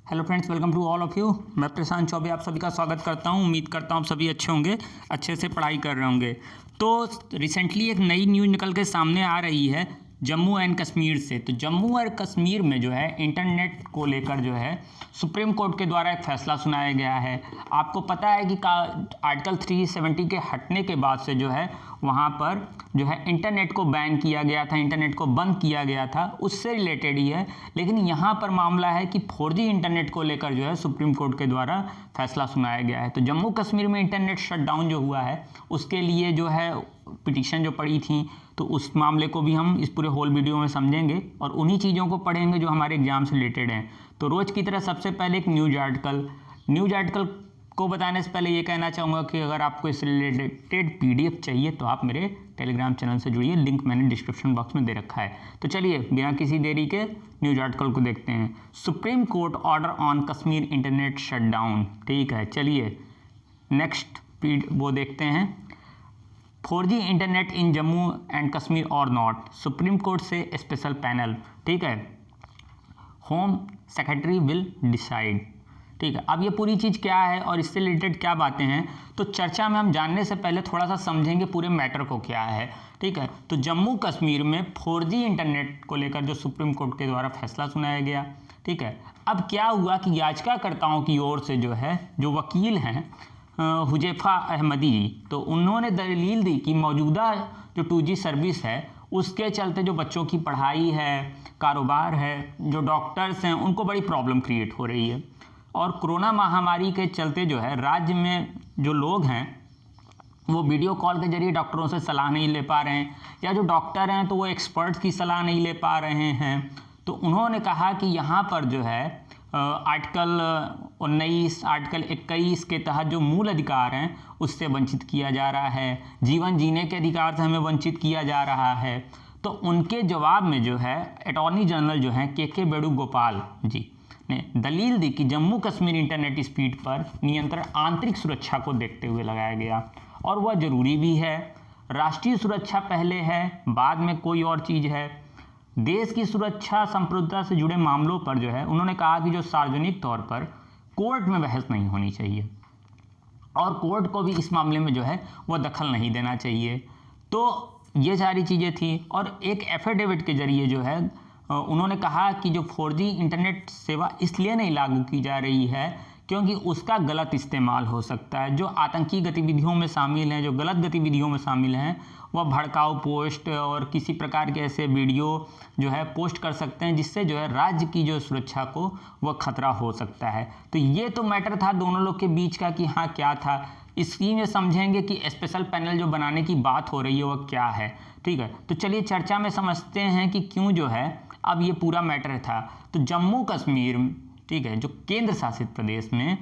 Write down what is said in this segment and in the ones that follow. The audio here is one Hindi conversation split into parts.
Hello friends, welcome to all of you. मैं प्रशांत चौबे आप सभी का स्वागत करता हूं। उम्मीद करता हूं आप सभी अच्छे होंगे, अच्छे से पढ़ाई कर रहे होंगे। तो रिसेंटली एक नई न्यूज़ निकल के सामने आ रही है जम्मू एंड कश्मीर से। तो जम्मू और कश्मीर में जो है इंटरनेट को लेकर जो है सुप्रीम कोर्ट के द्वारा एक फैसला सुनाया गया है। आपको पता है कि आर्टिकल 370 के हटने के बाद से जो है वहाँ पर जो है इंटरनेट को बैन किया गया था, इंटरनेट को बंद किया गया था, उससे रिलेटेड ही है। लेकिन यहाँ पर मामला है कि 4G इंटरनेट को लेकर जो है सुप्रीम कोर्ट के द्वारा फैसला सुनाया गया है। तो जम्मू कश्मीर में इंटरनेट शटडाउन जो हुआ है उसके लिए जो है पिटीशन जो पड़ी थी, तो उस मामले को भी हम इस पूरे होल वीडियो में समझेंगे और उन्हीं चीज़ों को पढ़ेंगे जो हमारे एग्जाम से रिलेटेड हैं। तो रोज़ की तरह सबसे पहले एक न्यूज़ आर्टिकल को बताने से पहले ये कहना चाहूँगा कि अगर आपको इससे रिलेटेड PDF चाहिए तो आप मेरे टेलीग्राम चैनल से जुड़िए, लिंक मैंने डिस्क्रिप्शन बॉक्स में दे रखा है। तो चलिए बिना किसी देरी के न्यूज़ आर्टिकल को देखते हैं। Supreme court order on Kashmir internet shutdown. ठीक है, चलिए नेक्स्ट वो देखते हैं। 4G internet in Jammu and Kashmir और नॉट, सुप्रीम कोर्ट से स्पेशल पैनल। ठीक है, होम सेक्रेटरी विल डिसाइड। ठीक है, अब ये पूरी चीज़ क्या है और इससे रिलेटेड क्या बातें हैं, तो चर्चा में हम जानने से पहले थोड़ा सा समझेंगे पूरे मैटर को क्या है। ठीक है, तो जम्मू कश्मीर में 4G इंटरनेट को लेकर जो सुप्रीम कोर्ट के द्वारा फैसला सुनाया गया। ठीक है, अब क्या हुआ कि याचिकाकर्ताओं की ओर से जो है जो वकील हैं हुजैफा अहमदी जी, तो उन्होंने दलील दी कि मौजूदा जो 2G सर्विस है उसके चलते जो बच्चों की पढ़ाई है, कारोबार है, जो डॉक्टर्स हैं उनको बड़ी प्रॉब्लम क्रिएट हो रही है। और कोरोना महामारी के चलते जो है राज्य में जो लोग हैं वो वीडियो कॉल के जरिए डॉक्टरों से सलाह नहीं ले पा रहे हैं, या जो डॉक्टर हैं तो वो एक्सपर्ट्स की सलाह नहीं ले पा रहे हैं। तो उन्होंने कहा कि यहाँ पर जो है आर्टिकल 19, आर्टिकल 21 के तहत जो मूल अधिकार हैं उससे वंचित किया जा रहा है, जीवन जीने के अधिकार से हमें वंचित किया जा रहा है। तो उनके जवाब में जो है अटॉर्नी जनरल जो हैं के वेणुगोपाल जी ने दलील दी कि जम्मू कश्मीर इंटरनेट स्पीड पर नियंत्रण आंतरिक सुरक्षा को देखते हुए लगाया गया और वह जरूरी भी है। राष्ट्रीय सुरक्षा पहले है, बाद में कोई और चीज़ है। देश की सुरक्षा संप्रभुता से जुड़े मामलों पर जो है उन्होंने कहा कि जो सार्वजनिक तौर पर कोर्ट में बहस नहीं होनी चाहिए और कोर्ट को भी इस मामले में जो है वह दखल नहीं देना चाहिए। तो ये सारी चीज़ें थी और एक एफिडेविट के जरिए जो है उन्होंने कहा कि जो 4G इंटरनेट सेवा इसलिए नहीं लागू की जा रही है क्योंकि उसका गलत इस्तेमाल हो सकता है। जो आतंकी गतिविधियों में शामिल हैं, जो गलत गतिविधियों में शामिल हैं, वह भड़काऊ पोस्ट और किसी प्रकार के ऐसे वीडियो जो है पोस्ट कर सकते हैं जिससे जो है राज्य की जो सुरक्षा को वह खतरा हो सकता है। तो ये तो मैटर था दोनों लोग के बीच का कि हाँ क्या था। इसी में समझेंगे कि स्पेशल पैनल जो बनाने की बात हो रही है वह क्या है। ठीक है, तो चलिए चर्चा में समझते हैं कि क्यों जो है अब ये पूरा मैटर था। तो जम्मू कश्मीर, ठीक है, जो केंद्र शासित प्रदेश में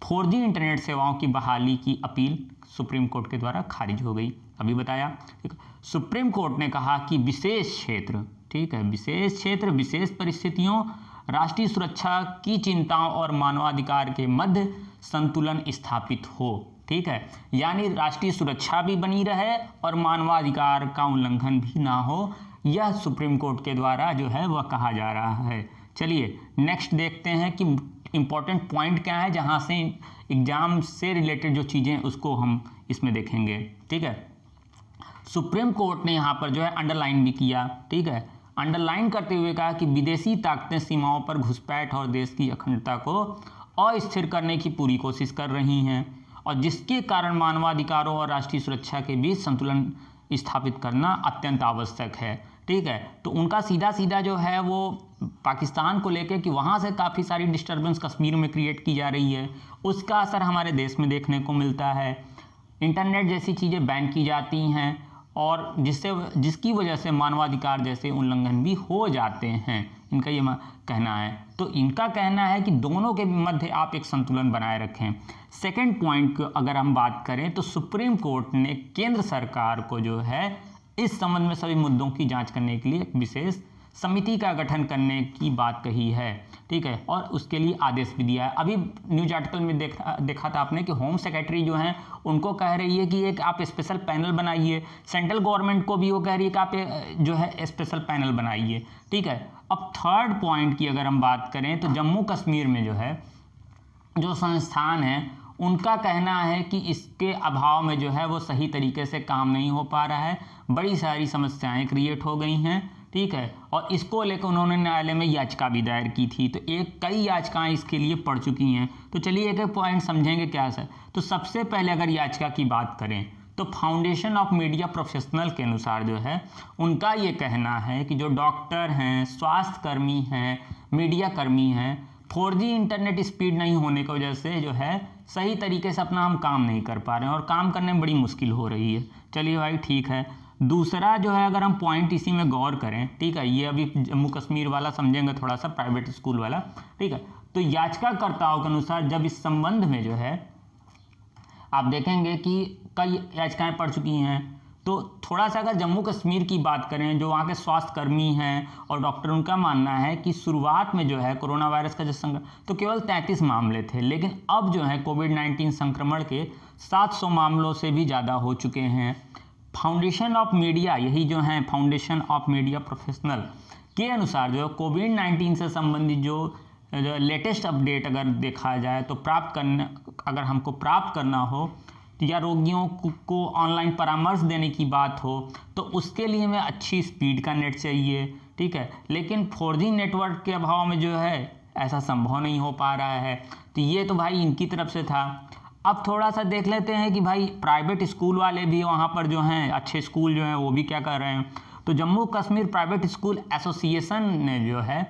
4G इंटरनेट सेवाओं की बहाली की अपील सुप्रीम कोर्ट के द्वारा खारिज हो गई। अभी बताया। ठीक है, सुप्रीम कोर्ट ने कहा कि विशेष क्षेत्र, ठीक है, विशेष क्षेत्र विशेष परिस्थितियों, राष्ट्रीय सुरक्षा की चिंताओं और मानवाधिकार के मध्य संतुलन स्थापित हो। ठीक है, यानी राष्ट्रीय सुरक्षा भी बनी रहे और मानवाधिकार का उल्लंघन भी ना हो, यह सुप्रीम कोर्ट के द्वारा जो है वह कहा जा रहा है। चलिए नेक्स्ट देखते हैं कि इम्पोर्टेंट पॉइंट क्या है जहाँ से एग्जाम से रिलेटेड जो चीज़ें उसको हम इसमें देखेंगे। ठीक है, सुप्रीम कोर्ट ने यहाँ पर जो है अंडरलाइन भी किया। ठीक है, अंडरलाइन करते हुए कहा कि विदेशी ताकतें सीमाओं पर घुसपैठ और देश की अखंडता को अस्थिर करने की पूरी कोशिश कर रही हैं और जिसके कारण मानवाधिकारों और राष्ट्रीय सुरक्षा के बीच संतुलन स्थापित करना अत्यंत आवश्यक है। ठीक है, तो उनका सीधा जो है वो पाकिस्तान को लेकर कि वहाँ से काफ़ी सारी डिस्टर्बेंस कश्मीर में क्रिएट की जा रही है, उसका असर हमारे देश में देखने को मिलता है। इंटरनेट जैसी चीज़ें बैन की जाती हैं और जिसकी वजह से मानवाधिकार जैसे उल्लंघन भी हो जाते हैं, इनका ये कहना है। तो इनका कहना है कि दोनों के मध्य आप एक संतुलन बनाए रखें। सेकंड पॉइंट को अगर हम बात करें तो सुप्रीम कोर्ट ने केंद्र सरकार को जो है इस संबंध में सभी मुद्दों की जांच करने के लिए एक विशेष समिति का गठन करने की बात कही है, ठीक है, और उसके लिए आदेश भी दिया है। अभी न्यूज आर्टिकल में देखा था आपने कि होम सेक्रेटरी जो हैं उनको कह रही है कि एक आप स्पेशल पैनल बनाइए, सेंट्रल गवर्नमेंट को भी वो कह रही है कि आप जो है स्पेशल पैनल बनाइए, ठीक है। अब थर्ड पॉइंट की अगर हम बात करें तो जम्मू कश्मीर में जो है जो संस्थान है उनका कहना है कि इसके अभाव में जो है वो सही तरीके से काम नहीं हो पा रहा है, बड़ी सारी समस्याएं क्रिएट हो गई हैं, ठीक है, और इसको लेकर उन्होंने न्यायालय में याचिका भी दायर की थी। तो कई याचिकाएं इसके लिए पड़ चुकी हैं। तो चलिए एक एक पॉइंट समझेंगे क्या है। तो सबसे पहले अगर याचिका की बात करें तो फाउंडेशन ऑफ मीडिया प्रोफेशनल के अनुसार जो है उनका ये कहना है कि जो डॉक्टर हैं, स्वास्थ्य कर्मी हैं, मीडिया कर्मी हैं, 4G इंटरनेट स्पीड नहीं होने की वजह से जो है सही तरीके से अपना हम काम नहीं कर पा रहे हैं और काम करने में बड़ी मुश्किल हो रही है। चलिए भाई ठीक है। दूसरा जो है अगर हम पॉइंट इसी में गौर करें, ठीक है, ये अभी जम्मू कश्मीर वाला समझेंगे थोड़ा सा, प्राइवेट स्कूल वाला, ठीक है। तो याचिकाकर्ताओं के अनुसार जब इस संबंध में जो है आप देखेंगे कि कई याचिकाएं पड़ चुकी हैं। तो थोड़ा सा अगर जम्मू कश्मीर की बात करें, जो वहाँ के स्वास्थ्य कर्मी हैं और डॉक्टर, उनका मानना है कि शुरुआत में जो है कोरोना वायरस का जो तो केवल 33 मामले थे, लेकिन अब जो है कोविड-19 संक्रमण के 700 मामलों से भी ज़्यादा हो चुके हैं। फाउंडेशन ऑफ मीडिया, यही जो है फाउंडेशन ऑफ मीडिया प्रोफेशनल के अनुसार जो ऑनलाइन से संबंधित जो लेटेस्ट अपडेट अगर देखा जाए तो अगर हमको प्राप्त करना हो या रोगियों को ऑनलाइन परामर्श देने की बात हो तो उसके लिए हमें अच्छी स्पीड का नेट चाहिए, ठीक है, लेकिन 4G नेटवर्क के अभाव में जो है ऐसा संभव नहीं हो पा रहा है। तो ये तो भाई इनकी तरफ से था। अब थोड़ा सा देख लेते हैं कि भाई प्राइवेट स्कूल वाले भी वहाँ पर जो हैं, अच्छे स्कूल जो हैं वो भी क्या कर रहे हैं। तो Jammu Kashmir private school association ने जो है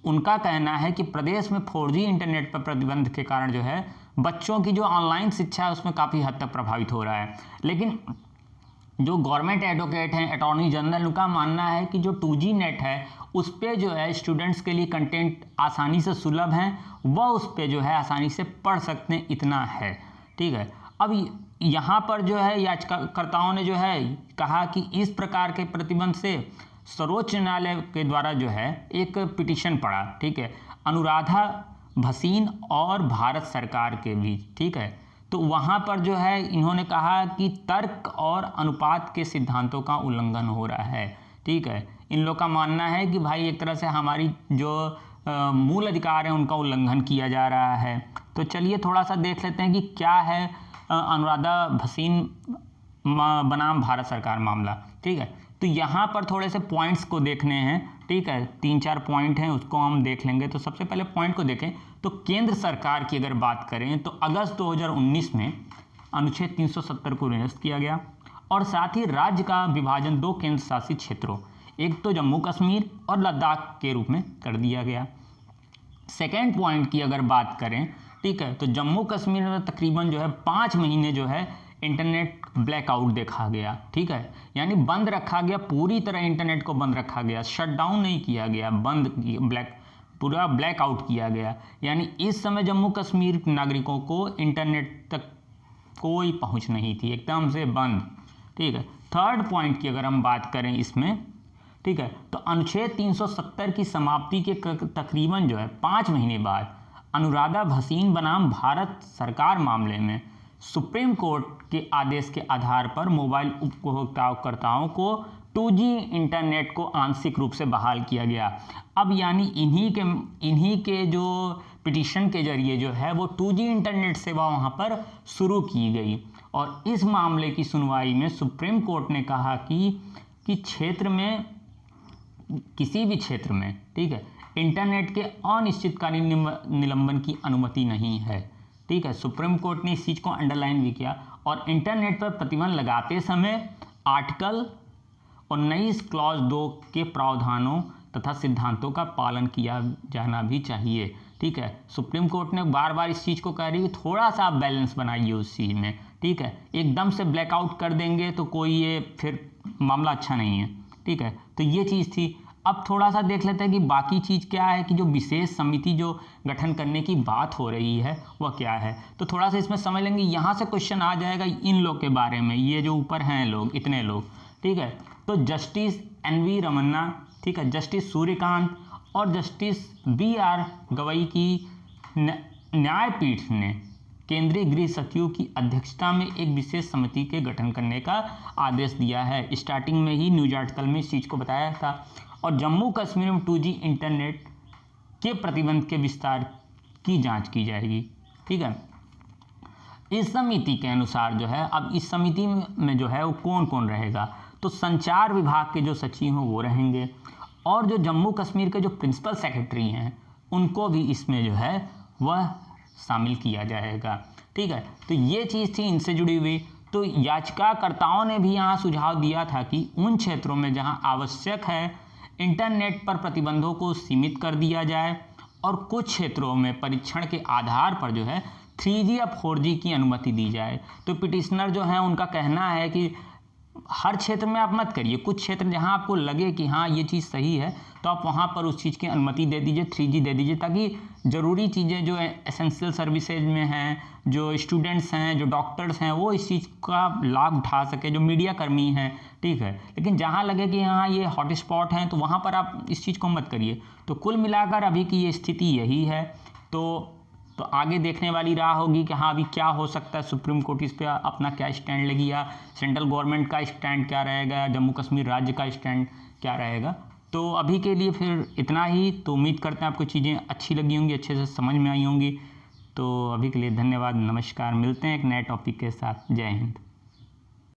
उनका कहना है कि प्रदेश में 4G इंटरनेट पर प्रतिबंध के कारण जो है बच्चों की जो ऑनलाइन शिक्षा है उसमें काफ़ी हद तक प्रभावित हो रहा है। लेकिन जो गवर्नमेंट एडवोकेट हैं, अटॉर्नी जनरल, उनका मानना है कि जो 2G नेट है उस पर जो है स्टूडेंट्स के लिए कंटेंट आसानी से सुलभ हैं, वह उस पर जो है आसानी से पढ़ सकते हैं, इतना है, ठीक है। अब यहाँ पर जो है याचिकाकर्ताओं ने जो है कहा कि इस प्रकार के प्रतिबंध से सर्वोच्च न्यायालय के द्वारा जो है एक पिटीशन पड़ा, ठीक है, अनुराधा भसीन और भारत सरकार के बीच, ठीक है। तो वहाँ पर जो है इन्होंने कहा कि तर्क और अनुपात के सिद्धांतों का उल्लंघन हो रहा है, ठीक है। इन लोग का मानना है कि भाई एक तरह से हमारी जो मूल अधिकार है उनका उल्लंघन किया जा रहा है। तो चलिए थोड़ा सा देख लेते हैं कि क्या है अनुराधा भसीन बनाम भारत सरकार मामला, ठीक है। तो यहाँ पर थोड़े से पॉइंट्स को देखने हैं, ठीक है, 3-4 पॉइंट हैं उसको हम देख लेंगे। तो सबसे पहले पॉइंट को देखें तो केंद्र सरकार की अगर बात करें तो अगस्त 2019 में अनुच्छेद 370 को निरस्त किया गया और साथ ही राज्य का विभाजन 2 केंद्र शासित क्षेत्रों, एक तो जम्मू कश्मीर और लद्दाख के रूप में कर दिया गया। सेकेंड पॉइंट की अगर बात करें, ठीक है, तो जम्मू कश्मीर में तकरीबन जो है 5 महीने जो है इंटरनेट ब्लैकआउट देखा गया, ठीक है, यानी बंद रखा गया, पूरी तरह इंटरनेट को बंद रखा गया, शटडाउन नहीं किया गया, पूरा ब्लैकआउट किया गया। यानी इस समय जम्मू कश्मीर नागरिकों को इंटरनेट तक कोई पहुंच नहीं थी, एकदम से बंद, ठीक है। थर्ड पॉइंट की अगर हम बात करें इसमें, ठीक है, तो अनुच्छेद 370 की समाप्ति के तकरीबन जो है 5 महीने बाद अनुराधा भसीन बनाम भारत सरकार मामले में सुप्रीम कोर्ट के आदेश के आधार पर मोबाइल उपभोक्ताओं को 2G इंटरनेट को आंशिक रूप से बहाल किया गया। अब यानी इन्हीं के जो पिटीशन के जरिए जो है वो 2G इंटरनेट सेवा वहाँ पर शुरू की गई और इस मामले की सुनवाई में सुप्रीम कोर्ट ने कहा कि क्षेत्र में, किसी भी क्षेत्र में, ठीक है, इंटरनेट के अनिश्चितकालीन निलंबन की अनुमति नहीं है, ठीक है। सुप्रीम कोर्ट ने इस चीज़ को अंडरलाइन भी किया और इंटरनेट पर प्रतिबंध लगाते समय आर्टिकल 19 क्लॉज 2 के प्रावधानों तथा सिद्धांतों का पालन किया जाना भी चाहिए, ठीक है। सुप्रीम कोर्ट ने बार बार इस चीज़ को कह रही है थोड़ा सा आप बैलेंस बनाइए उस चीज़ में, ठीक है, एकदम से ब्लैकआउट कर देंगे तो कोई ये फिर मामला अच्छा नहीं है, ठीक है। तो ये चीज़ थी। अब थोड़ा सा देख लेते हैं कि बाकी चीज़ क्या है, कि जो विशेष समिति जो गठन करने की बात हो रही है वह क्या है। तो थोड़ा सा इसमें समझ लेंगे, यहाँ से क्वेश्चन आ जाएगा इन लोग के बारे में, ये जो ऊपर हैं लोग, इतने लोग, ठीक है। तो जस्टिस NV रमन्ना, ठीक है। जस्टिस सूर्यकांत और जस्टिस BR गवई की न्यायपीठ ने केंद्रीय गृह सचिव की अध्यक्षता में एक विशेष समिति के गठन करने का आदेश दिया है। स्टार्टिंग में ही न्यूज आर्टिकल में इस चीज़ को बताया था। और जम्मू कश्मीर में 2G इंटरनेट के प्रतिबंध के विस्तार की जांच की जाएगी, ठीक है। इस समिति के अनुसार जो है, अब इस समिति में जो है वो कौन कौन रहेगा, तो संचार विभाग के जो सचिव हैं वो रहेंगे, और जो जम्मू कश्मीर के जो प्रिंसिपल सेक्रेटरी हैं उनको भी इसमें जो है वह शामिल किया जाएगा, ठीक है। तो ये चीज़ थी इनसे जुड़ी हुई। तो याचिकाकर्ताओं ने भी यहाँ सुझाव दिया था कि उन क्षेत्रों में जहाँ आवश्यक है इंटरनेट पर प्रतिबंधों को सीमित कर दिया जाए, और कुछ क्षेत्रों में परीक्षण के आधार पर जो है 3G या 4G की अनुमति दी जाए। तो पिटिशनर जो हैं उनका कहना है कि हर क्षेत्र में आप मत करिए, कुछ क्षेत्र जहां आपको लगे कि हाँ ये चीज़ सही है तो आप वहां पर उस चीज़ की अनुमति दे दीजिए, 3G दे दीजिए, ताकि ज़रूरी चीज़ें जो एसेंशियल सर्विसेज में हैं, जो स्टूडेंट्स हैं, जो डॉक्टर्स हैं, वो इस चीज़ का लाभ उठा सके, जो मीडिया कर्मी हैं, ठीक है। लेकिन जहाँ लगे कि हाँ ये हॉटस्पॉट हैं तो वहाँ पर आप इस चीज़ को मत करिए। तो कुल मिलाकर अभी की ये स्थिति यही है। तो आगे देखने वाली राह होगी कि हाँ अभी क्या हो सकता है, सुप्रीम कोर्ट इस पर अपना क्या स्टैंड लेगी, या सेंट्रल गवर्नमेंट का स्टैंड क्या रहेगा, जम्मू कश्मीर राज्य का स्टैंड क्या रहेगा। तो अभी के लिए फिर इतना ही। तो उम्मीद करते हैं आपको चीज़ें अच्छी लगी होंगी, अच्छे से समझ में आई होंगी। तो अभी के लिए धन्यवाद, नमस्कार, मिलते हैं एक नए टॉपिक के साथ। जय हिंद।